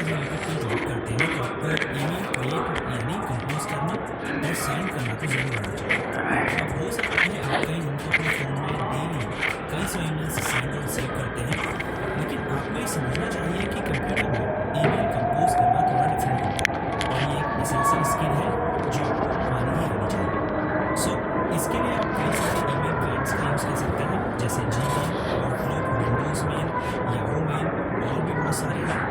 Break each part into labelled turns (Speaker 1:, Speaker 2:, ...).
Speaker 1: Related कोई job करते हैं तो आपको ईमेल क्रिएट यानी कंपोज करना और साइन करना तो ज़रूर आना चाहिए। अब हो सकता है आप कई घंटों अपने फ़ोन में डेली कई सौ ईमेल्स सेंड और सेव करते हैं, लेकिन आपको ये समझना चाहिए कि कंप्यूटर में ईमेल कंपोज करना थोड़ा डिफरेंट होता है और ये एक एसेंशियल स्किल है जो आपको आनी ही आनी चाहिए। सो इसके लिए आप कई सारे ईमेल क्लाइंट्स का यूज़ कर सकते हैं, जैसे Gmail, Outlook, Windows mail, Yahoo mail और भी बहुत सारे हैं।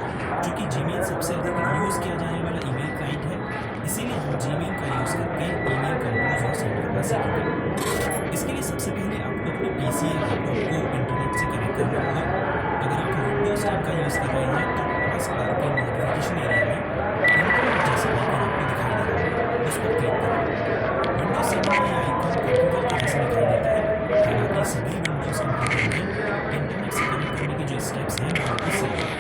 Speaker 1: चूँकि जीमेल सबसे अधिक यूज़ किया जाने वाला ईमेल क्लाइंट है, इसीलिए हम जीमेल का यूज़ करके ईमेल कंपोज और सेंड करना सीखेंगे। इसके लिए सबसे पहले आपको अपने पीसी या लैपटॉप को इंटरनेट से कनेक्ट करना होगा। अगर आप विंडोज़ टेन का यूज़ कर रहे हैं तो टास्क बार के नोटिफिकेशन एरिया में इंटरनेट जैसा आइकन आपको दिखाई दे रहा है, उस पर क्लिक करें। विंडोज़ 7 में यह आइकन कंप्यूटर के जैसा दिखाई देता है, हालांकि सभी विंडोज़ कंप्यूटर में इंटरनेट से कनेक्ट करने के जो स्टेप्स हैं वो आपको सेम हैं।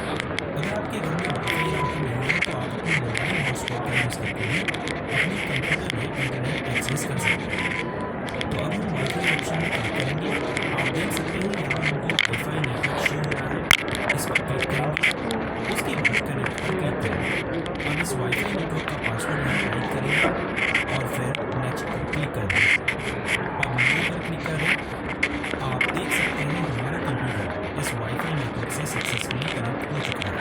Speaker 1: अगर आपके घर में वाईफाई राउटर नहीं है तो आप अपने मोबाइल हॉटस्पॉट का यूज़ करके भी अपने कंप्यूटर में इंटरनेट एक्सेस कर सकते हैं। तो अब हम वाईफाई ऑप्शन में क्लिक करेंगे। आप देख सकते हैं यहाँ हमको वाईफाई नेटवर्क शो हो रहा है, इस पर क्लिक करेंगे। उसके बाद कनेक्ट पर क्लिक करेंगे। अब इस वाईफाई नेटवर्क का पासवर्ड यहाँ टाइप करेंगे और फिर नेक्स्ट पर क्लिक कर देंगे। अब न्यू पर क्लिक कर दें। आप देख सकते हैं हमारा कंप्यूटर इस वाईफाई नेटवर्क से सक्सेसफुली कनेक्ट हो चुका है।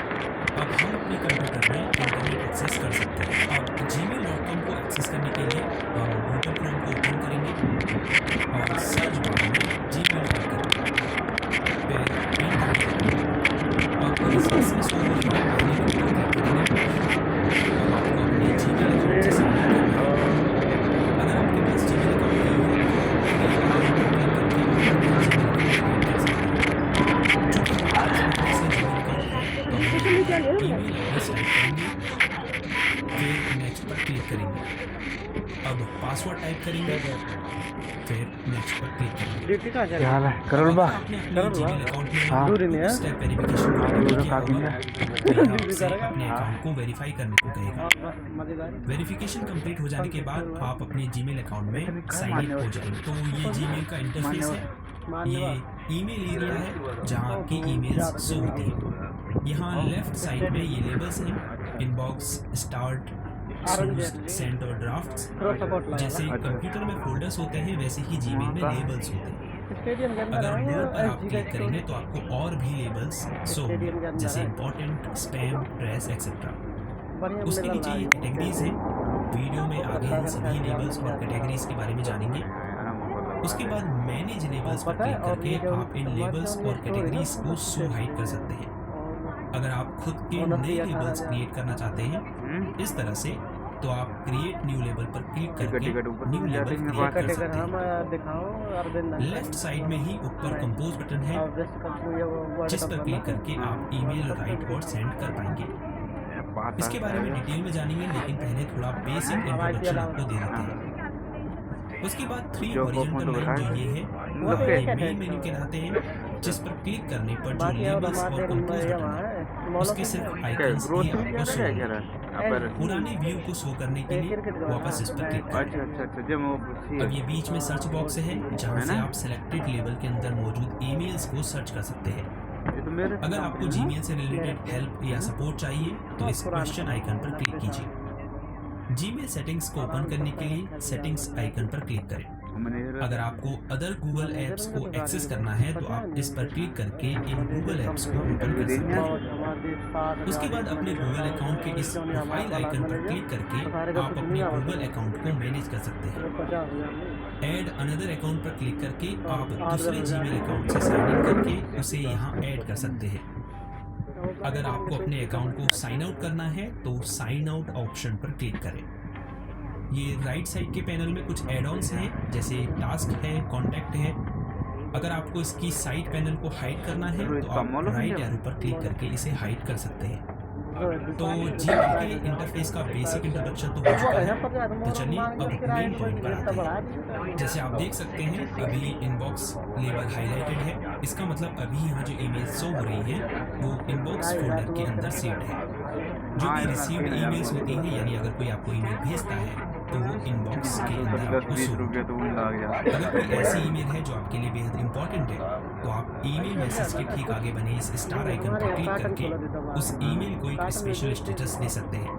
Speaker 1: अब हम अपने कंप्यूटर में इंटरनेट एक्सेस कर सकते हैं। अब gmail.com को एक्सेस करने के लिए हम गूगल क्रोम को ओपन करेंगे और सर्च बार में जीमेल टाइप करेंगे, फिर एंटर करेंगे। अब रिजल्ट्स में शो हो रही है पहले लिंक पर क्लिक करेंगे। अब आपको अपने जीमेल अकाउंट से साइन इन करना है। अगर आपके पास जीमेल अकाउंट नहीं है तो क्रिएट अकाउंट पर क्लिक करके आप अपना जीमेल अकाउंट क्रिएट कर सकते हैं। चूँकि हमारे पास पहले से जीमेल अकाउंट है तो हम ईमेल एड्रेस टाइप करेंगे, फिर नेक्स्ट पर क्लिक करेंगे। अब पासवर्ड टाइप करेंगे, फिर नेक्स्ट पर क्लिक करेंगे।
Speaker 2: क्या हाल है करोल बा
Speaker 1: आपने अपने जीमेल अकाउंट
Speaker 2: हाँ।
Speaker 1: में स्टेप वेरिफिकेशन कंप्लीट किया होगा तो यह आपसे अपने
Speaker 2: हाँ।
Speaker 1: अकाउंट को वेरीफाई करने को कहेगा। वेरिफिकेशन कंप्लीट हो जाने के बाद आप अपने जीमेल अकाउंट में साइन इन हो जाएंगे। तो ये जीमेल का इंटरफेस है, ये ईमेल एरिया है जहां आपकी ईमेल्स शो होती हैं। यहाँ लेफ्ट साइड में ये लेबल्स हैं, इनबॉक्स, स्टार्ट, सेंड और ड्राफ्ट्स। जैसे कंप्यूटर में फोल्डर्स होते हैं वैसे ही जीमेल में लेबल्स होते हैं। अगर मोर पर आप क्लिक करेंगे तो आपको और भी लेबल्स शो होंगे, जैसे इंपॉर्टेंट, स्पैम, ट्रेश एक्सेट्रा। उसके नीचे ये कैटेगरीज हैं। वीडियो में आगे हम सभी लेबल्स और कैटेगरीज के बारे में जानेंगे। उसके बाद मैनेज लेबल्स पर क्लिक करके आप इन लेबल्स और कैटेगरीज को शो हाइड कर सकते हैं। अगर आप खुद के नए लेबल्स क्रिएट करना चाहते हैं इस तरह से, तो आप क्रिएट न्यू लेबल पर क्लिक करके न्यू लेबल क्रिएट कर सकते हैं। लेफ्ट साइड में ही ऊपर कंपोज बटन है, जिस पर क्लिक करके आप ईमेल राइट और सेंड कर पाएंगे। इसके बारे में डिटेल में जानेंगे, लेकिन पहले थोड़ा बेसिक इंट्रोडक्शन आपको दे देते हैं। उसके बाद 3 हॉरिजॉन्टल लाइन जो ये है ये मेन मेन्यू कहलाते हैं, जिस पर क्लिक करने पर जो लेबल्स और कंपोज बटन है उसके सिर्फ आइकन्स ही आपको शो होंगे। पुराने व्यू को शो करने के लिए वापस इस पर क्लिक करें। अब ये बीच में सर्च बॉक्स है जहां से आप सिलेक्टेड लेबल के अंदर मौजूद ईमेल्स को सर्च कर सकते हैं। अगर आपको जीमेल से रिलेटेड हेल्प या सपोर्ट चाहिए तो इस क्वेश्चन आइकन पर क्लिक कीजिए। जीमेल सेटिंग्स को ओपन करने के लिए सेटिंग्स आइकन पर क्लिक करें। अगर आपको अदर गूगल ऐप्स को एक्सेस करना है तो आप इस पर क्लिक करके इन गूगल ऐप्स को ओपन कर सकते हैं। उसके बाद अपने गूगल अकाउंट के इस प्रोफाइल आइकन पर क्लिक करके आप अपने गूगल अकाउंट को मैनेज कर सकते हैं। ऐड अनदर अकाउंट पर क्लिक करके आप दूसरे जीमेल अकाउंट से साइन इन करके उसे यहाँ ऐड कर सकते हैं। अगर आपको अपने अकाउंट को साइन आउट करना है तो साइन आउट ऑप्शन पर क्लिक करें। ये राइट साइड के पैनल में कुछ एड ऑन्स हैं, जैसे टास्क है, कॉन्टैक्ट है। अगर आपको इसकी साइड पैनल को हाइड करना है तो आप राइट एरो पर क्लिक करके इसे हाइड कर सकते हैं। तो जीमेल के इंटरफेस का बेसिक इंट्रोडक्शन तो हो चुका है, तो चलिए अब मेन पॉइंट पर आते हैं। जैसे आप देख सकते हैं अभी इनबॉक्स लेबल हाईलाइटेड है, इसका मतलब अभी यहाँ जो ईमेल शो हो रही है वो इनबॉक्स फोल्डर के अंदर सेव्ड है। जो भी रिसीव्ड ईमेल्स होती हैं, यानी अगर कोई आपको ईमेल भेजता है तो वो इनबॉक्स के अंदर आपको शो होगी। अगर कोई ऐसी ईमेल है जो आपके लिए बेहद इंपॉर्टेंट है तो आप ईमेल मैसेज के ठीक आगे बने इस स्टार आइकन पर क्लिक करके उस ईमेल को एक स्पेशल स्टेटस दे सकते हैं।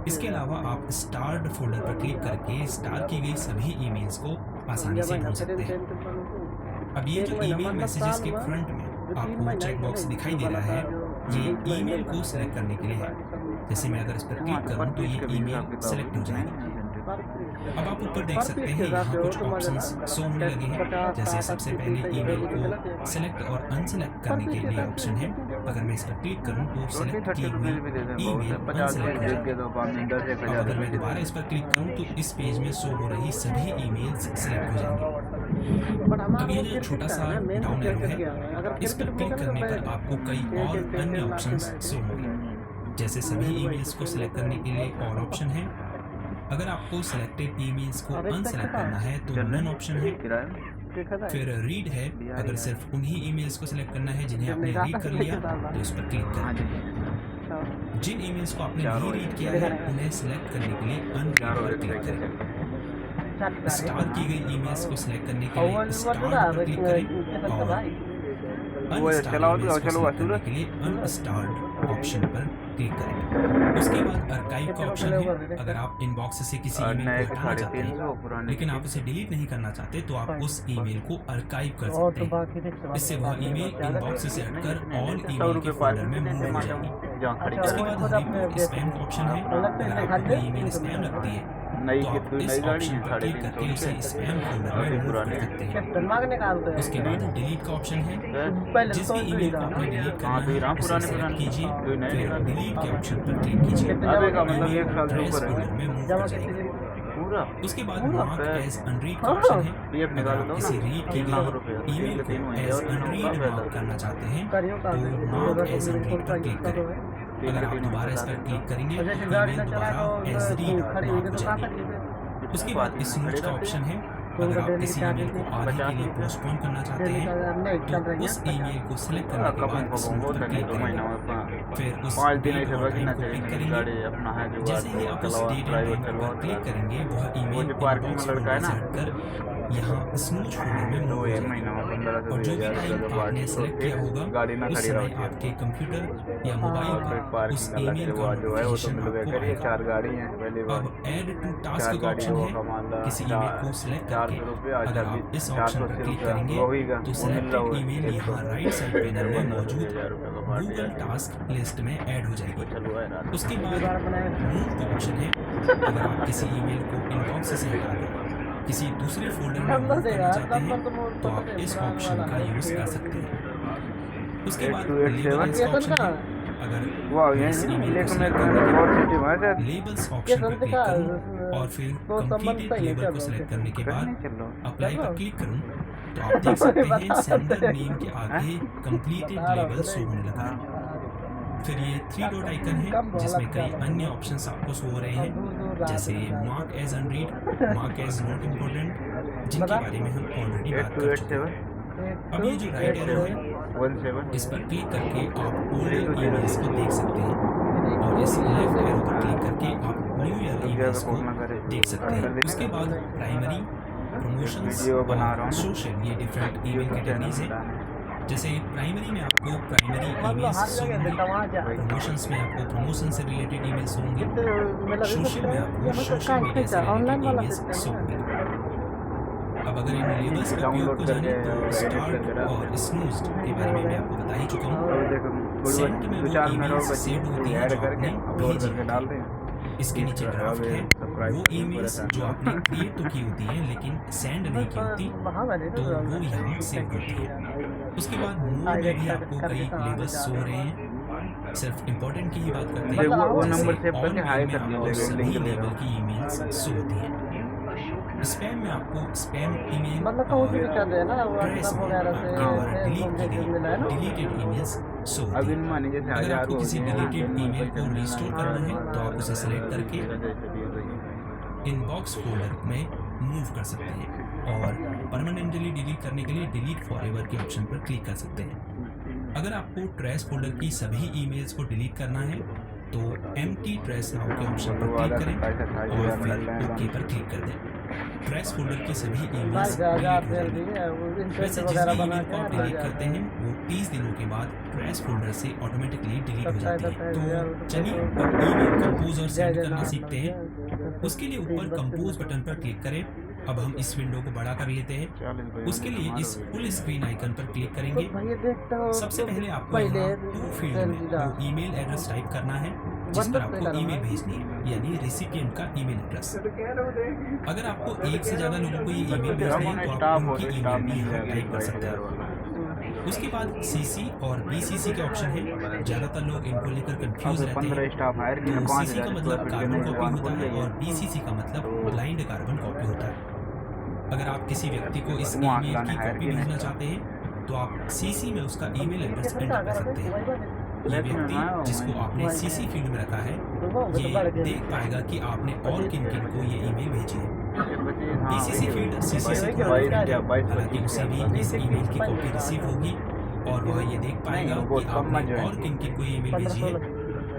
Speaker 1: इसके अलावा आप स्टार्ड फोल्डर पर क्लिक करके स्टार की गई सभी ईमेल्स को आसानी से ढूंढ सकते हैं। अब ये जो ईमेल मैसेजेस के फ्रंट में आपको चेक बॉक्स दिखाई दे रहा है, ये ईमेल को सिलेक्ट करने के लिए है। जैसे मैं अगर इस पर क्लिक करूं तो ये ईमेल सेलेक्ट हो जाएगी। अब आप ऊपर देख सकते हैं यहाँ कुछ ऑप्शंस शो होने लगे हैं। जैसे सबसे पहले ईमेल को सिलेक्ट और अनसेलेक्ट करने के लिए ऑप्शन है। अगर मैं इस पर क्लिक करूं तो सिलेक्ट की हुई ईमेल अनसेलेक्ट हो जाएगी। अब अगर मैं दोबारा इस पर क्लिक करूं तो इस पेज में शो हो रही सभी ईमेल्स सिलेक्ट हो जाएंगी। अब ये जो छोटा सा डाउन एरो है, इस पर क्लिक करने पर आपको कई और अन्य ऑप्शंस शो होंगे। जैसे सभी ईमेल्स को सिलेक्ट करने के लिए और ऑप्शन है। अगर आपको सिलेक्टेड ईमेल्स को अनसेलेक्ट करना है तो नन ऑप्शन है। फिर रीड है, अगर सिर्फ उन्हीं ईमेल्स को सिलेक्ट करना है जिन्हें आपने रीड कर लिया तो इस पर क्लिक करें। जिन ईमेल्स को आपने नहीं रीड किया है उन्हें सिलेक्ट करने के लिए अनरीड पर क्लिक करें। स्टार की गई ईमेल्स को सिलेक्ट करने के लिए स्टार पर क्लिक करें और अनस्टार्ड के लिए अनस्टार्ड ऑप्शन पर क्लिक करें। उसके बाद आर्काइव का ऑप्शन है। अगर आप इनबॉक्स से किसी ईमेल को हटाना चाहते हैं लेकिन आप उसे डिलीट नहीं करना चाहते तो आप उस ईमेल को आर्काइव कर सकते हैं। इससे वह ईमेल इनबॉक्स से हटकर ऑल ईमेल के फोल्डर में मूव हो जाएगी। उसके बाद रिपोर्ट स्पैम का ऑप्शन है। अगर आपको कोई ईमेल स्पैम लगती है तो आप इस ऑप्शन पर क्लिक करके उसे स्पैम फोल्डर में मूव कर सकते हैं। उसके बाद डिलीट का ऑप्शन है। जिस भी ईमेल को आपने डिलीट करना है उसे सेलेक्ट कीजिए, फिर डिलीट के ऑप्शन पर क्लिक कीजिए। ईमेल ट्रेस फोल्डर में मूव कर जाएगी। उसके बाद मार्क एज अनरीड का ऑप्शन है। अगर आप किसी रीड की गई ईमेल को एज अनरीड मार्क करना चाहते हैं तो मार्क एज अनरीड पर क्लिक करें। अगर आप दोबारा इस पर क्लिक करेंगे तो ईमेल दोबारा एज रीड मार्क हो जाएगी। उसके बाद स्नूज का ऑप्शन है। अगर आप किसी ईमेल को आगे के लिए पोस्टपोन करना चाहते हैं तो उस ईमेल को सिलेक्ट करने के बाद स्नूज पर क्लिक करेंगे। फिर उस डेट और टाइम को क्लिक करेंगे। जैसे ही आप उस डेट एंड टाइम पर क्लिक करेंगे वह ईमेल इनबॉक्स फोल्डर से हटकर यहाँ स्नूज फोल्डर में मूव हो जाएगी। और जो भी टाइम आपने सेलेक्ट किया होगा उस समय आपके कंप्यूटर या मोबाइल पर उस ईमेल का नोटिफिकेशन आपको आएगा। अब ऐड टू टास्क का ऑप्शन है। किसी ईमेल को सिलेक्ट करके अगर आप इस ऑप्शन पर क्लिक करेंगे तो सिलेक्टेड ईमेल यहाँ राइट साइड पैनल में मौजूद गूगल टास्क लिस्ट में ऐड हो जाएगी। उसके बाद मूव का ऑप्शन है। अगर आप किसी ईमेल को इनबॉक्स से हटाकर किसी दूसरे फोल्डर में मूव करना चाहते हैं तो आप इस ऑप्शन का यूज कर सकते हैं। उसके बाद लेबल्स का ऑप्शन है। अगर इस ईमेल को सिलेक्ट करने के बाद लेबल्स ऑप्शन पर क्लिक करूं और फिर कंप्लीटेड लेबल को सिलेक्ट करने के बाद अप्लाई पर क्लिक करूं तो आप देख सकते हैं सेंडर नेम के आगे कंप्लीटेड लेबल शो होने लगा है। फिर ये 3 डॉट आइकन है जिसमें कई अन्य ऑप्शंस आपको शो हो रहे हैं, जैसे mark as unread, mark as not important, जिनके बारे में हम ऑलरेडी बात कर चुके हैं। अब ये जो राइट एरो है इस पर क्लिक करके आप ओल्ड ईमेल्स को देख सकते हैं और इस लेफ्ट एरो पर क्लिक करके आप न्यू ईयर ईमेल्स को देख सकते हैं। उसके बाद प्राइमरी, प्रमोशंस और सोशल, ये डिफरेंट ईमेल कैटेगरीज हैं। जैसे प्राइमरी में आपको प्राइमरी ईमेल्स शो होंगे, प्रमोशंस में आपको प्रमोशन से रिलेटेड ईमेल्स होंगे, सोशल में आपको सोशल मीडिया से रिलेटेड ईमेल्स शो होंगे। अब अगर इन लेबल्स के उपयोग को जाने तो स्टार्ट और स्नूज्ड के बारे में मैं आपको बता ही चुका हूँ। सेंट में वो ईमेल्स सेव होती हैं जो आपने भेजी होती हैं। इसके नीचे ड्राफ्ट है, वो ईमेल्स जो आपने क्रिएट तो की होती हैं लेकिन सेंड नहीं की होती तो वो यहाँ सेव होती है। उसके बाद मूव में भी आपको कई लेबल्स शो रहे हैं। सिर्फ इम्पोर्टेंट की ही बात करते हैं, वो नंबर सेव करके हाई कर लो, सभी लेबल की ईमेल्स शो होती हैं। स्पैम में आपको स्पैम ईमेल और ट्रेस में आपके द्वारा डिलीट की गई डिलीटेड ईमेल्स शो होती हैं। अगर आपको किसी डिलीटेड ईमेल को रिस्टोर करना है तो आप उसे सेलेक्ट करके इनबॉक्स फोल्डर में मूव कर सकते हैं और परमानेंटली डिलीट करने के लिए डिलीट फॉरएवर के ऑप्शन पर क्लिक कर सकते हैं। अगर आपको ट्रैश फोल्डर की सभी ईमेल्स को डिलीट करना है तो एम्प्टी ट्रेस नाउ के ऑप्शन पर क्लिक करें और फिर ओके पर क्लिक कर दें। ट्रेस फोल्डर की सभी ईमेल्स डिलीट हो जाएंगी। वैसे जिस भी ईमेल को आप डिलीट करते हैं वो 30 दिनों के बाद ट्रेस फोल्डर से ऑटोमेटिकली डिलीट हो जाती है। तो चलिए अब ईमेल कंपोज और सेंड करना सीखते हैं। उसके लिए ऊपर कंपोज बटन पर क्लिक करें। अब हम इस विंडो को बड़ा कर लेते हैं। उसके लिए इस फुल स्क्रीन आइकन पर क्लिक करेंगे। सबसे पहले आपको यहाँ टू फील्ड में वो ईमेल एड्रेस टाइप करना है जिस पर आपको ईमेल भेजनी है, यानी रिसिपिएंट का ईमेल एड्रेस। अगर आपको एक से ज्यादा लोगों को ये ईमेल भेजनी है तो आप उनकी ईमेल भी यहाँ टाइप कर सकते हैं। उसके बाद सीसी और बीसीसी के ऑप्शन है। ज्यादातर लोग इनको लेकर कंफ्यूज रहते हैं। तो सीसी का मतलब कार्बन कॉपी होता है और बीसीसी का मतलब ब्लाइंड कार्बन कॉपी होता है। अगर आप किसी व्यक्ति को इस ईमेल की कॉपी भेजना चाहते हैं तो आप सीसी में उसका ईमेल एड्रेस एंटर कर सकते हैं। ये व्यक्ति जिसको आपने सीसी फील्ड में रखा है ये देख पाएगा कि आपने और किन किन को ये ईमेल भेजी है। बीसीसी फील्ड सीसी से थोड़ा डिफरेंट है, हालांकि उसे भी इस ईमेल की कॉपी रिसीव होगी और वह ये देख पाएगा कि आपने और किन किन को ये ईमेल भेजी है,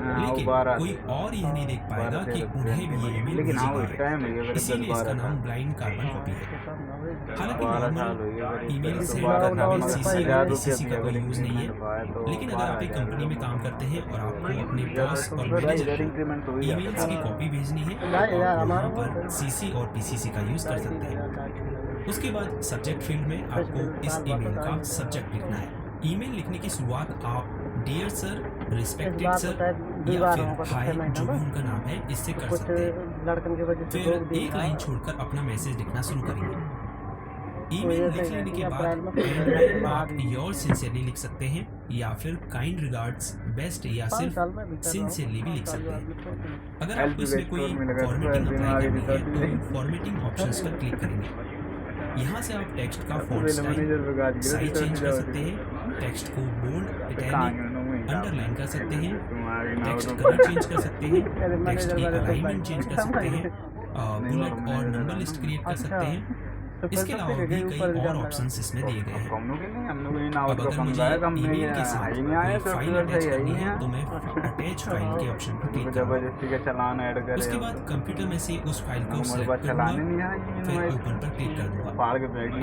Speaker 1: लेकिन कोई और यह नहीं देख पाएगा कि उन्हें भी ये ईमेल भेजी गई है। इसीलिए इसका नाम ब्लाइंड कार्बन कॉपी है। हालांकि नॉर्मल ईमेल सेंड करना में सीसी और बीसीसी का कोई यूज नहीं है, लेकिन अगर आप एक कंपनी में काम करते हैं और आपको अपने बॉस और मैनेजर को ईमेल्स की कॉपी भेजनी है तो आप वहाँ पर सीसी और पीसीसी का यूज कर सकते हैं। उसके बाद सब्जेक्ट फील्ड में आपको इस ईमेल का सब्जेक्ट लिखना है। ईमेल लिखने की शुरुआत आप डियर सर, रिस्पेक्टेड सर या फिर हाय जो भी उनका नाम है इससे कर सकते हैं। फिर एक लाइन छोड़कर अपना मैसेज लिखना शुरू करेंगे। ईमेल लिख लेने के बाद आप योर सिंसियरली लिख सकते हैं या फिर काइंड रिगार्ड्स बेस्ट या सिर्फ सिंसियरली भी लिख सकते हैं। अगर आपको इसमें कोई फॉर्मेटिंग अप्लाई करनी है तो फॉर्मेटिंग ऑप्शंस पर क्लिक करेंगे। यहाँ से आप टेक्स्ट का फॉन्ट स्टाइल साइज चेंज कर सकते हैं, टेक्स्ट को बोल्ड, इटैलिक, अंडरलाइन कर सकते हैं, टेक्स्ट कलर चेंज कर सकते हैं, टेक्स्ट की अलाइनमेंट चेंज कर सकते हैं, बुलेट और नंबर लिस्ट क्रिएट कर सकते हैं। इसके अलावा भी कई और ऑप्शंस इसमें दिए गए हैं। अब अगर मुझे ईमेल के साथ कोई फाइल अटैच करनी है तो मैं अटैच फाइल के ऑप्शन पर क्लिक करूँगा। उसके बाद कंप्यूटर में से उस फाइल को सेलेक्ट करूँगा, फिर ओपन पर क्लिक कर दूँगा।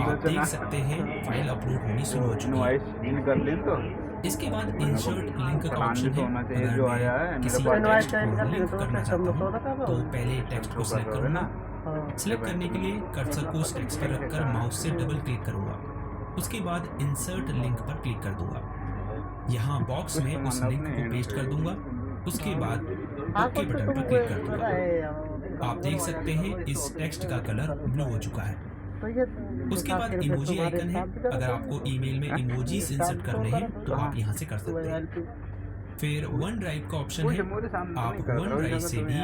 Speaker 1: आप देख सकते हैं फाइल अपलोड होनी शुरू हो चुकी है। इसके बाद इंसर्ट लिंक का ऑप्शन है। अगर मैं किसी टेक्स्ट को लिंक करना चाहता हूँ तो पहले टेक्स्ट को सिलेक्ट करूँगा। सिलेक्ट करने के लिए कर्सर को उस टेक्स्ट पर रखकर माउस से डबल क्लिक करूंगा। उसके बाद इंसर्ट लिंक पर क्लिक कर दूंगा। यहाँ बॉक्स में उस लिंक को पेस्ट कर दूंगा। उसके बाद ओके बटन पर क्लिक कर दूंगा। आप देख सकते हैं इस टेक्स्ट का कलर ब्लू हो चुका है। उसके बाद इमोजी आइकन है। अगर आपको ईमेल में इमोजीज इंसर्ट करने हैं तो आप यहाँ से कर सकते हैं। फिर वन ड्राइव का ऑप्शन है। आप वन ड्राइव से भी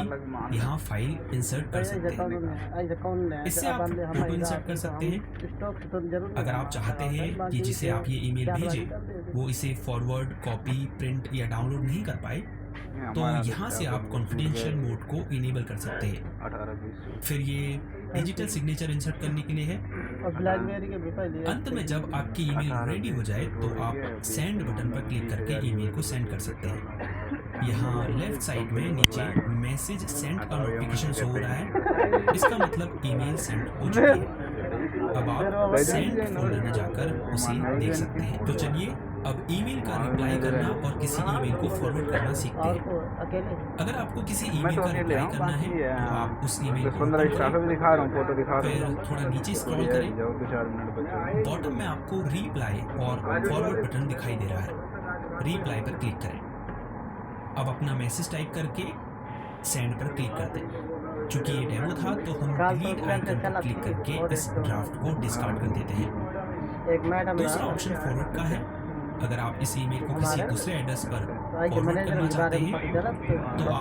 Speaker 1: यहाँ फाइल इंसर्ट कर सकते हैं। इससे आप फोटो इंसर्ट कर सकते हैं। अगर आप चाहते हैं कि जिसे आप ये ईमेल भेजें वो इसे फॉरवर्ड, कॉपी, प्रिंट या डाउनलोड नहीं कर पाए तो यहाँ से आप कॉन्फिडेंशियल मोड को इनेबल कर सकते हैं। फिर ये डिजिटल सिग्नेचर इंसर्ट करने के लिए है। अंत में जब आपकी ईमेल रेडी हो जाए तो आप सेंड बटन पर क्लिक करके ईमेल को सेंड कर सकते हैं। यहाँ लेफ्ट साइड में नीचे मैसेज सेंड का नोटिफिकेशन शो हो रहा है। इसका मतलब ईमेल सेंड हो चुकी है। अब आप सेंड फोल्डर में जाकर उसे देख सकते हैं। तो चलिए अब ईमेल का रिप्लाई करना और किसी ईमेल को फॉरवर्ड करना सीखते हैं। अगर आपको किसी ईमेल का रिप्लाई करना है तो आप उस ईमेल को फिर थोड़ा नीचे स्क्रॉल करें। बॉटम में आपको रिप्लाई और फॉरवर्ड बटन दिखाई दे रहा है। रिप्लाई पर क्लिक करें। अब अपना मैसेज टाइप करके सेंड पर क्लिक कर दें। चूंकि ये डेमो था तो हम डिलीट आइकन पर क्लिक करके इस ड्राफ्ट को डिस्कार्ड कर देते हैं। दूसरा ऑप्शन फॉरवर्ड का है। अगर आप इस ईमेल को किसी दूसरे एड्रेस पर फॉरवर्ड करना चाहते हैं तो आप